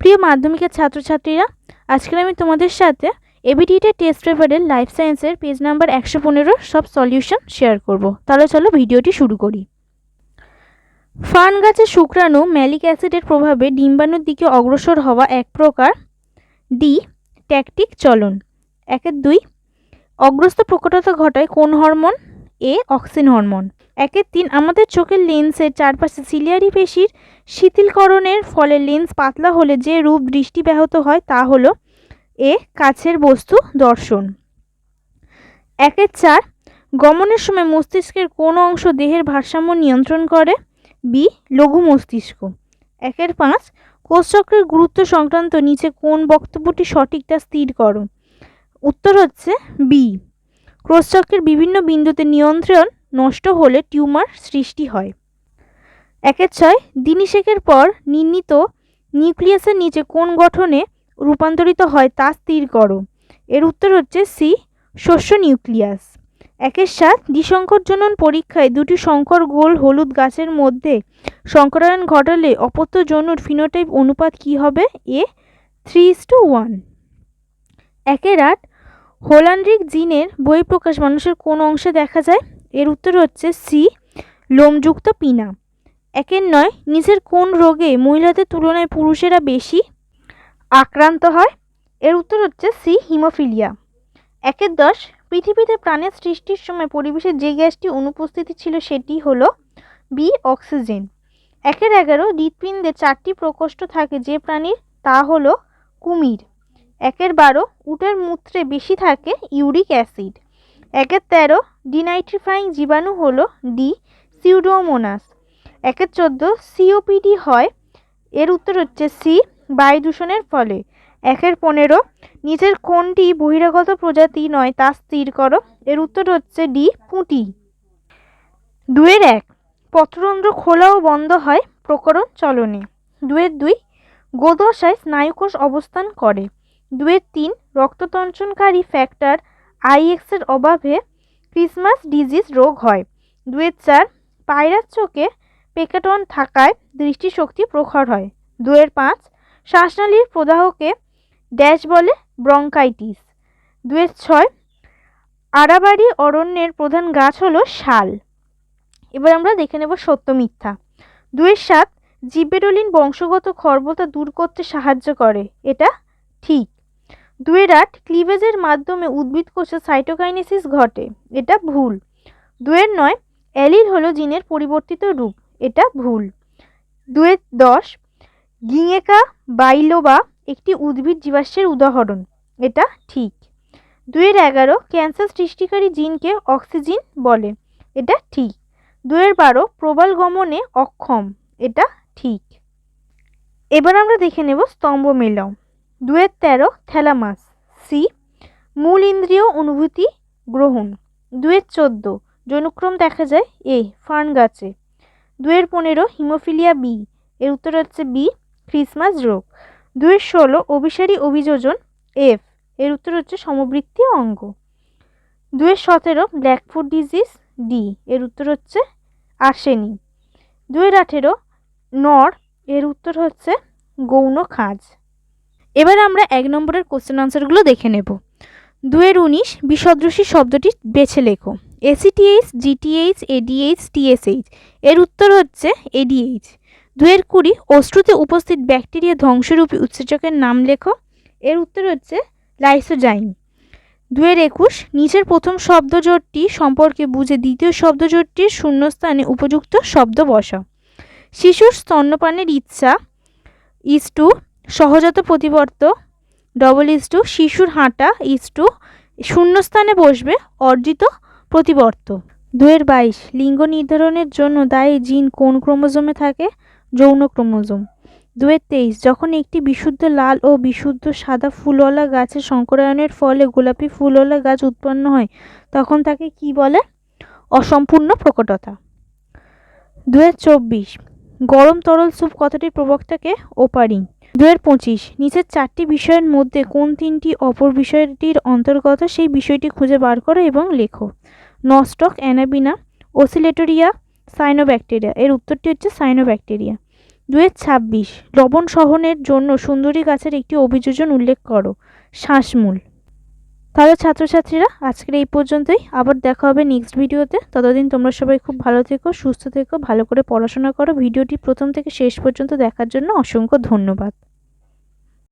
প্রিয় মাধ্যমিকের ছাত্রছাত্রীরা, আজকের আমি তোমাদের সাথে এবিটিতে টেস্ট পেপারের লাইফ সায়েন্সের পেজ নাম্বার 115 সব সলিউশন শেয়ার করব। তাহলে চলো ভিডিওটি শুরু করি। ফার্ন গাছের শুক্রাণু ম্যালিক অ্যাসিডের প্রভাবে ডিম্বাণুর দিকে অগ্রসর হওয়া এক প্রকার ডি ট্যাকটিক চলন। 1-2 অগ্রস্ত প্রকটতা ঘটায় কোন হরমোন? এ অক্সিন হরমোন। 1-3 আমাদের চোখের লেন্সের চারপাশে সিলিয়ারি পেশির শিথিলকরণের ফলে লেন্স পাতলা হলে যে রূপ দৃষ্টি ব্যাহত হয় তা হলো এ কাছের বস্তু দর্শন। 1-4 গমনের সময় মস্তিষ্কের কোন অংশ দেহের ভারসাম্য নিয়ন্ত্রণ করে? বি লঘু মস্তিষ্ক। 1-5 কোষচক্রের গুরুত্ব সংক্রান্ত নিচে কোন বক্তব্যটি সঠিক তা স্থির করো। উত্তর হচ্ছে বি। কোষচক্রের বিভিন্ন বিন্দুতে নিয়ন্ত্রণ নষ্ট হলে টিউমার সৃষ্টি হয়। 1-6 দিনিশেকের পর নির্মিত নিউক্লিয়াসের নিচে কোন গঠনে রূপান্তরিত হয় তা স্থির করো। এর উত্তর হচ্ছে সি শস্য নিউক্লিয়াস। 1-7 দ্বিসংকরজনন পরীক্ষায় দুটি সংকর গোল হলুদ গাছের মধ্যে সংকরায়ন ঘটালে অপত্য যৌনুর ফিনোটাইপ অনুপাত কি হবে? এ 3:1। 1-8 হোলান্ড্রিক জিনের বহিঃপ্রকাশ মানুষের কোন অংশে দেখা যায়? এর উত্তর হচ্ছে সি লোমযুক্ত পিনা। 1-9 নিচের কোন রোগে মহিলাদের তুলনায় পুরুষেরা বেশি আক্রান্ত হয়? এর উত্তর হচ্ছে সি হিমোফিলিয়া। 1-10 পৃথিবীতে প্রাণের সৃষ্টির সময় পরিবেশে যে গ্যাসটি অনুপস্থিত ছিল সেটি হলো বি অক্সিজেন। 1-11 হৃৎপিণ্ডে 4টি প্রকোষ্ঠ থাকে যে প্রাণীর, তা হলো কুমির। 1-12 উটের মূত্রে বেশি থাকে ইউরিক অ্যাসিড। 1-13 ডিনাইট্রিফাইং জীবাণু হলো ডি সিউডোমোনাস। 1-14 সিওপিডি হয়, এর উত্তর হচ্ছে সি বায়ু দূষণের ফলে। 1-15 নিচের কোনটি বহিরাগত প্রজাতি নয় তা স্থির করো। এর উত্তর হচ্ছে ডি পুঁটি। 2-1 পত্ররন্ধ্র খোলা ও বন্ধ হয় প্রকরণ চলনে। 2-2 গোদশায় স্নায়ুকোষ অবস্থান করে। 2-3 রক্ততঞ্চনকারী ফ্যাক্টর আইএক্স এর অভাবে ক্রিসমাস ডিজিজ রোগ হয়। 2-4 পায়রার চোখে পেকাটন থাকায় দৃষ্টিশক্তি প্রখর হয়। 2-5 শ্বাসনালীর প্রদাহকে ড্যাশ বলে ব্রঙ্কাইটিস। 2-6 আরাবাড়ি অরণ্যের প্রধান গাছ হলো শাল। এবার আমরা দেখে নেব সত্য মিথ্যা। 2-7 জিবেরোলিন বংশগত খর্বতা দূর করতে সাহায্য করে, এটা ঠিক। 2-8 ক্লিভেজের মাধ্যমে উদ্ভিদ কোষে সাইটোকাইনেসিস ঘটে, এটা ভুল। 2-9 অ্যালিল হলো জিনের পরিবর্তিত রূপ, এটা ভুল। 2-10 গিয়েকা বাইলোবা একটি উদ্ভিদ জীবাশ্মের উদাহরণ, এটা ঠিক। 2-11 ক্যান্সার সৃষ্টিকারী জিনকে অক্সিজিন বলে, এটা ঠিক। 2-12 প্রবাল গমনে অক্ষম, এটা ঠিক। এবার আমরা দেখে নেব স্তম্ভ মেলাও। 2-13 থ্যালামাস সি মূল ইন্দ্রিয় অনুভূতি গ্রহণ। 2-14 যৌনক্রম দেখা যায় এ ফার্ন গাছে। 2-15 হিমোফিলিয়া বি, এর উত্তর হচ্ছে বি ক্রিসমাস রোগ। 2-16 অভিসারী অভিযোজন এফ, এর উত্তর হচ্ছে সমবৃত্তীয় অঙ্গ। 2-17 ব্ল্যাকফুট ডিজিজ ডি, এর উত্তর হচ্ছে আর্সেনি। 2-18 নর, এর উত্তর হচ্ছে গৌণ খাঁজ। এবার আমরা 1 নম্বরের কোশ্চেন আনসারগুলো দেখে নেব। 2-19 বিসদৃশী শব্দটি বেছে লেখো। এসিটিএইচ, জিটিএইচ, এডিএইচ, টিএসএইচ, এর উত্তর হচ্ছে এডিএইচ। 2-20 অশ্রুতে উপস্থিত ব্যাকটেরিয়া ধ্বংসরূপী উৎসেচকের নাম লেখো। এর উত্তর হচ্ছে লাইসোজাইম। 2-21 নিচের প্রথম শব্দজোটটি সম্পর্কে বুঝে দ্বিতীয় শব্দজোটটির শূন্যস্থানে উপযুক্ত শব্দ বসাও। শিশুর স্তন্যপানের ইচ্ছা ইস্টু সহজাত প্রতিবর্ত ইস্টু শিশুর হাঁটা ইস্টু শূন্যস্থানে বসবে অর্জিত প্রতিবর্ত। 2-22 লিঙ্গ নির্ধারণের জন্য দায়ী জিন কোন ক্রোমোজোমে থাকে? যৌন ক্রোমোজোম। 2-23 যখন একটি বিশুদ্ধ লাল ও বিশুদ্ধ সাদা ফুলওয়ালা গাছের সংকরায়নের ফলে গোলাপি ফুলওয়ালা গাছ উৎপন্ন হয় তখন তাকে কি বলে? অসম্পূর্ণ প্রকটতা। 2-24 গরম তরল স্যুপ কথাটির প্রবক্তাকে ওপারিং। 2-25 নিচের 4টি বিষয়ের মধ্যে কোন 3টি অপর বিষয়টির অন্তর্গত সেই বিষয়টি খুঁজে বার করো এবং লেখো। নস্টক, অ্যানাবিনা, ওসিলেটোরিয়া, সাইনোব্যাকটেরিয়া, এর উত্তরটি হচ্ছে সাইনোব্যাকটেরিয়া। 2-26 লবণ সহনের জন্য সুন্দরী গাছের একটি অভিযোজন উল্লেখ করো। শ্বাসমূল। তাহলে ছাত্রছাত্রীরা আজকের এই পর্যন্তই, আবার দেখা হবে নেক্সট ভিডিওতে। ততদিন তোমরা সবাই খুব ভালো থেকো, সুস্থ থেকো, ভালো করে পড়াশোনা করো। ভিডিওটি প্রথম থেকে শেষ পর্যন্ত দেখার জন্য অসংখ্য ধন্যবাদ।